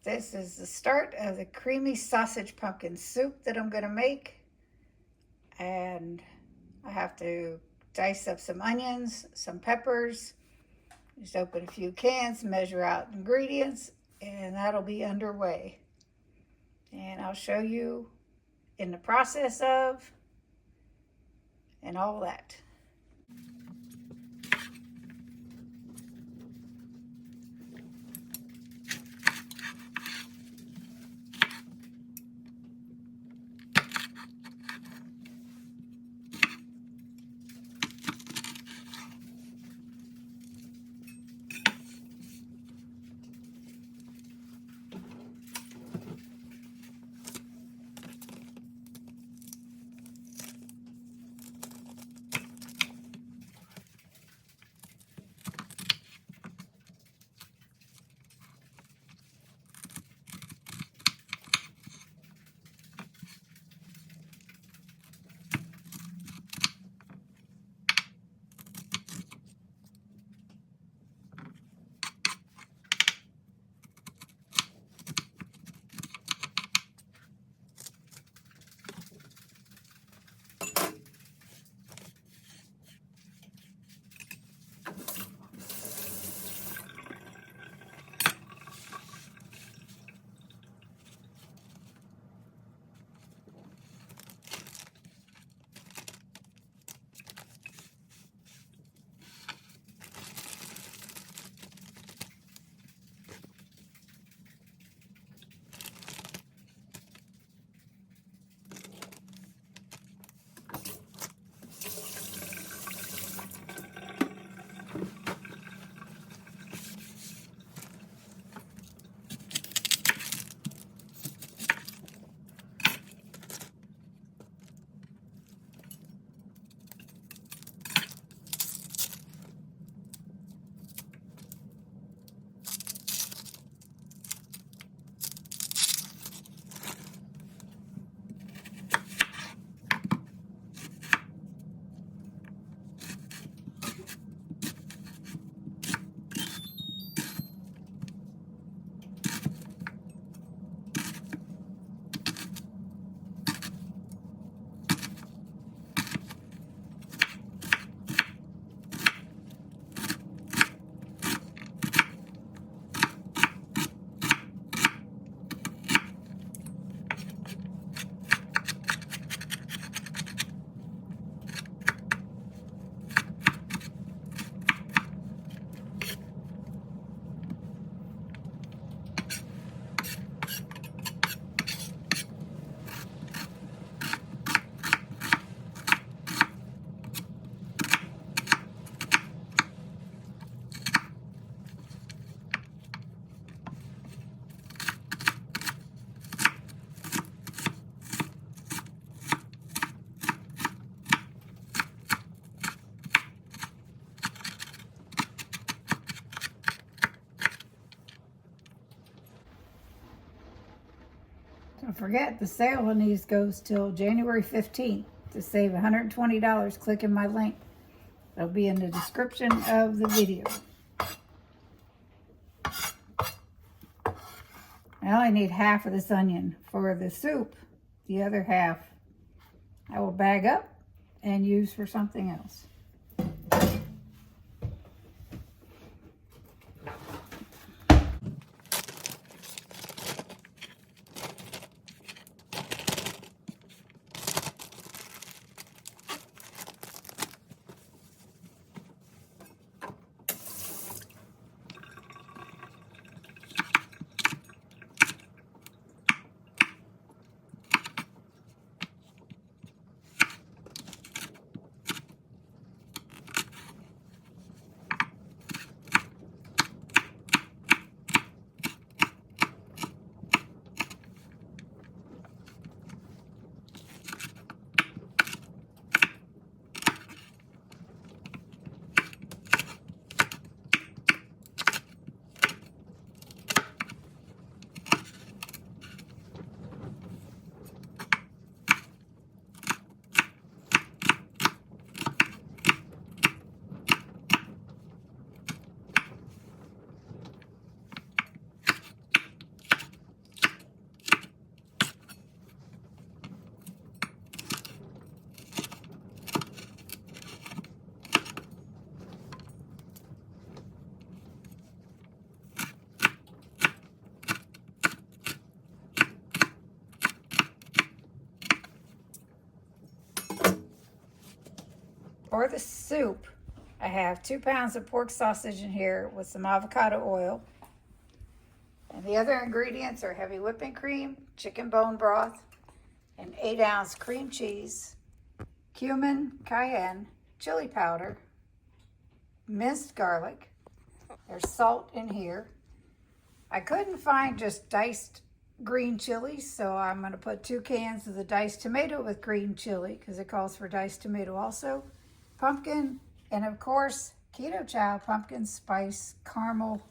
This is the start of the creamy sausage pumpkin soup that I'm going to make. And I have to dice up some onions, some peppers. Just open a few cans, measure out ingredients, and that'll be underway. And I'll show you in the process of and all that. Don't forget, the sale on these goes till January 15th. To save $120, click in my link. It'll be in the description of the video. I only need half of this onion for the soup. The other half I will bag up and use for something else. For the soup, I have 2 pounds of pork sausage in here with some avocado oil. And the other ingredients are heavy whipping cream, chicken bone broth, an 8-ounce cream cheese, cumin, cayenne, chili powder, minced garlic. There's salt in here. I couldn't find just diced green chilies, so I'm going to put 2 cans of the diced tomato with green chili because it calls for diced tomato also. Pumpkin, and of course, Keto Chow pumpkin spice caramel.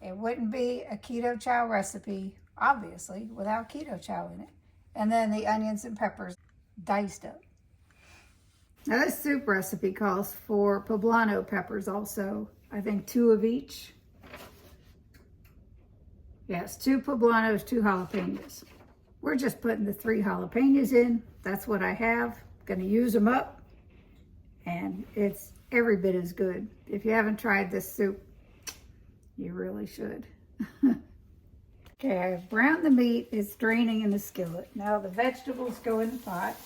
It wouldn't be a Keto Chow recipe, obviously, without Keto Chow in it. And then the onions and peppers diced up. Now this soup recipe calls for poblano peppers also. I think 2 of each. Yes, 2 poblanos, 2 jalapenos. We're just putting the 3 jalapenos in. That's what I have. Gonna use them up. And it's every bit as good. If you haven't tried this soup, you really should. Okay, I've browned the meat. It's draining in the skillet. Now the vegetables go in the pot.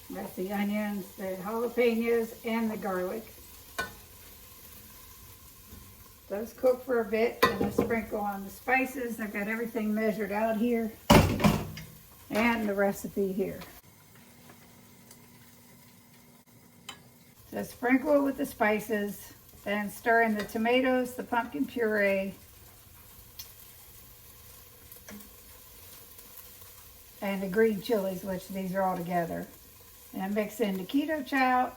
That's the onions, the jalapenos, and the garlic. Those cook for a bit, and I sprinkle on the spices. I've got everything measured out here, and the recipe here. So sprinkle with the spices, then stir in the tomatoes, the pumpkin puree, and the green chilies, which these are all together. And mix in the Keto Chow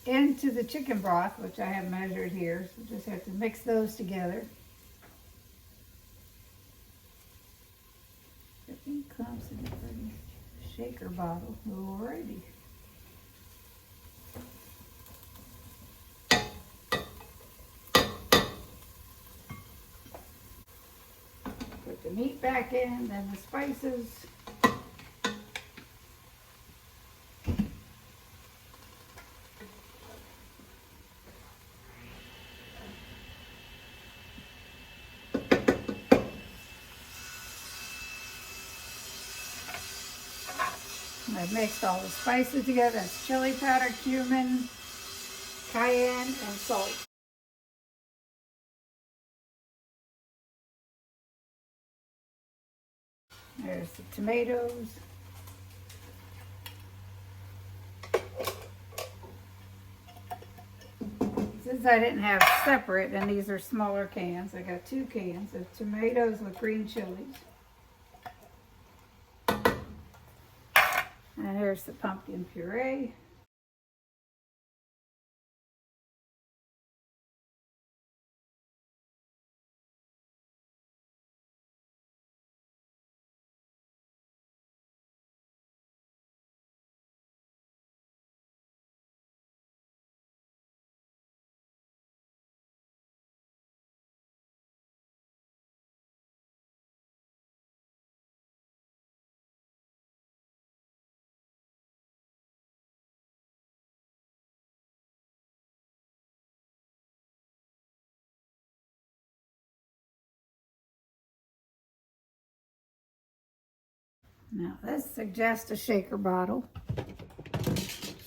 into the chicken broth, which I have measured here. So just have to mix those together. 15 clumps in a pretty shaker bottle. Alrighty. Put the meat back in, then the spices. I've mixed all the spices together. That's chili powder, cumin, cayenne, and salt. There's the tomatoes. Since I didn't have separate, and these are smaller cans, I got 2 cans of tomatoes with green chilies. And here's the pumpkin puree. Now this suggests a shaker bottle,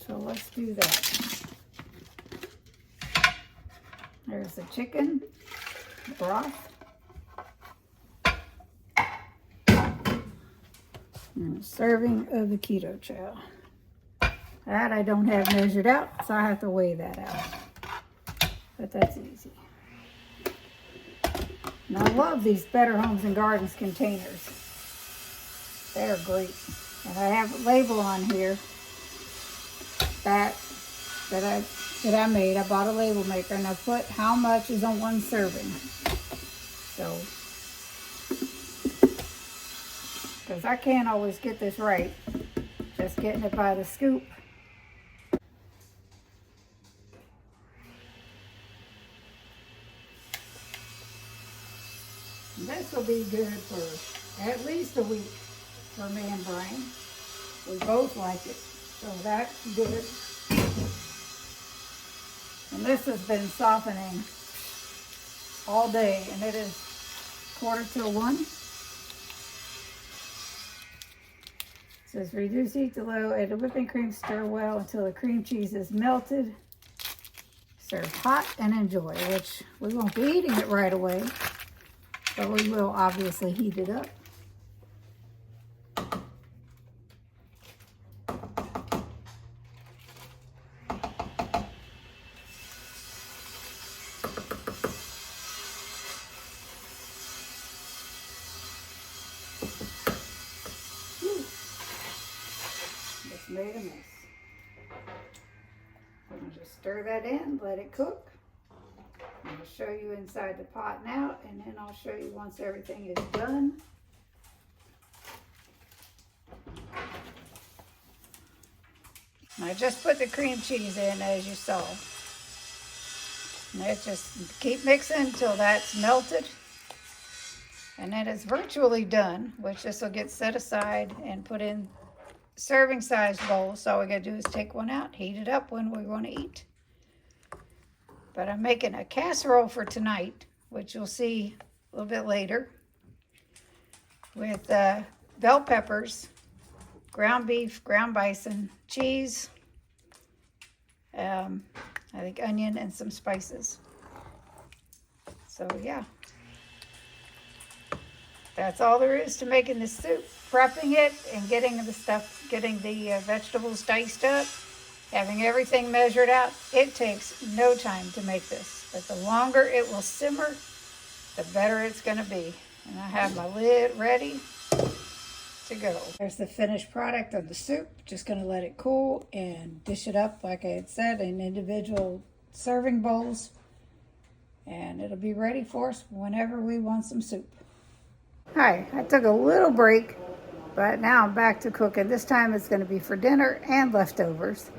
so let's do that. There's the chicken broth. And a serving of the Keto Chow. That I don't have measured out, so I have to weigh that out. But that's easy. And I love these Better Homes and Gardens containers. They're great. And I have a label on here that I made. I bought a label maker and I put how much is on one serving. So, because I can't always get this right. Just getting it by the scoop. This will be good for at least a week for me and Brian. We both like it, so that's good. And this has been softening all day, and it is 1:45. says reduce heat to low, add the whipping cream, stir well until the cream cheese is melted. Serve hot and enjoy, which we won't be eating it right away, but we will obviously heat it up. Just made a mess. I'll just stir that in, let it cook. I'll show you inside the pot now, and then I'll show you once everything is done. I just put the cream cheese in, as you saw. And just keep mixing until that's melted. And then it's virtually done, which this will get set aside and put in serving size bowl. So all we gotta do is take one out, heat it up when we want to eat. But I'm making a casserole for tonight, which you'll see a little bit later, with bell peppers, ground beef, ground bison, cheese, I think onion, and some spices. So yeah, that's all there is to making the soup. Prepping it and getting the vegetables diced up, having everything measured out. It takes no time to make this, but the longer it will simmer, the better it's gonna be. And I have my lid ready to go. There's the finished product of the soup. Just gonna let it cool and dish it up, like I had said, in individual serving bowls. And it'll be ready for us whenever we want some soup. Hi, I took a little break, but now I'm back to cooking. This time it's gonna be for dinner and leftovers.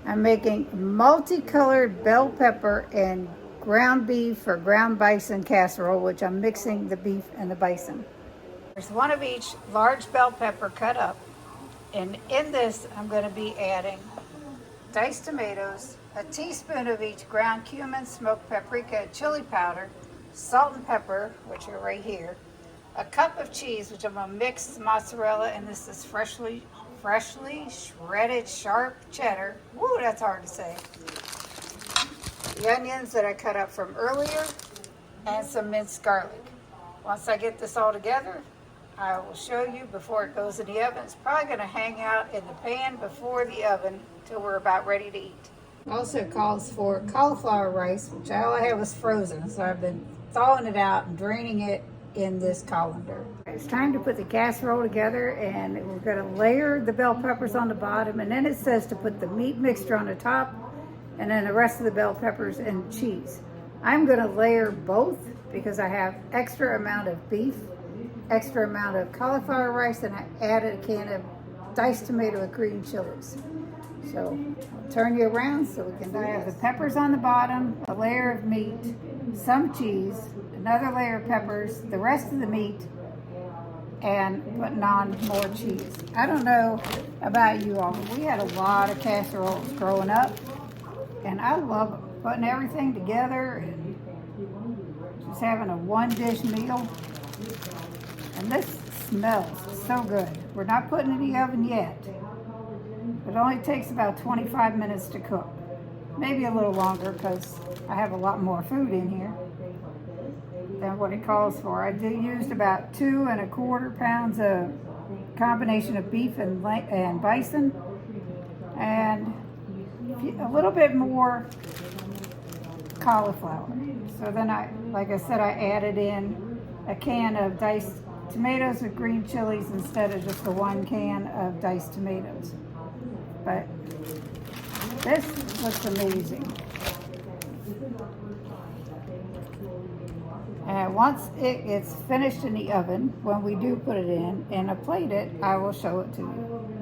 I'm making multicolored bell pepper and ground beef or ground bison casserole, which I'm mixing the beef and the bison. There's one of each large bell pepper cut up. And in this, I'm going to be adding diced tomatoes, a teaspoon of each ground cumin, smoked paprika, chili powder, salt and pepper, which are right here, a cup of cheese, which I'm going to mix mozzarella, and this is freshly shredded sharp cheddar. Woo, that's hard to say. The onions that I cut up from earlier, and some minced garlic. Once I get this all together, I will show you before it goes in the oven. It's probably going to hang out in the pan before the oven till we're about ready to eat. Also calls for cauliflower rice, which all I have was frozen, so I've been thawing it out and draining it in this colander. It's time to put the casserole together, and we're going to layer the bell peppers on the bottom, and then it says to put the meat mixture on the top, and then the rest of the bell peppers and cheese. I'm going to layer both because I have extra amount of beef, extra amount of cauliflower rice, and I added a can of diced tomato and green chilies. So I'll turn you around so we can do this. I have the peppers on the bottom, a layer of meat, some cheese, another layer of peppers, the rest of the meat, and putting on more cheese. I don't know about you all, but we had a lot of casseroles growing up, and I love putting everything together and just having a one-dish meal. And this smells so good. We're not putting it in the oven yet. It only takes about 25 minutes to cook. Maybe a little longer because I have a lot more food in here than what it calls for. I used about 2 1/4 pounds of combination of beef and bison, and a little bit more cauliflower. So then like I said, I added in a can of diced tomatoes with green chilies instead of just the 1 can of diced tomatoes. But this looks amazing. And once it gets finished in the oven, when we do put it in a plate it, I will show it to you.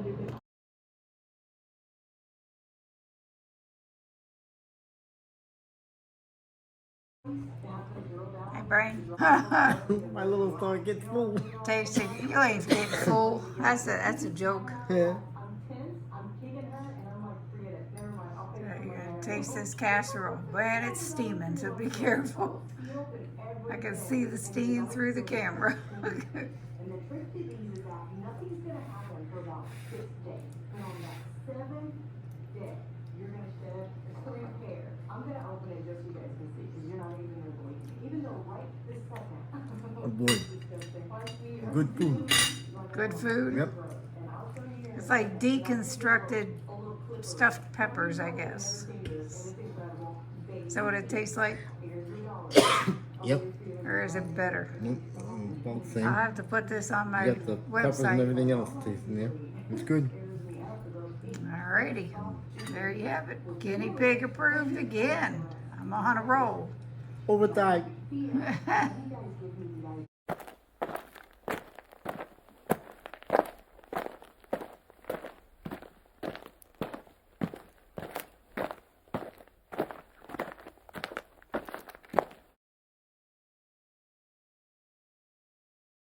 Hey, Brian. My little stomach gets full. Tasty. You ain't getting full. That's a joke. Yeah. You're gonna taste this casserole. Man, it's steaming, so be careful. I can see the steam through the camera. Oh boy. Good food. Good food? Yep. It's like deconstructed stuffed peppers, I guess. Is that what it tastes like? Yep. Or is it better? Nope. About the same. I'll have to put this on my You got the peppers and website. everything else tasting there. It's good. Alrighty. There you have it. Guinea pig approved again. I'm on a roll. Overtime.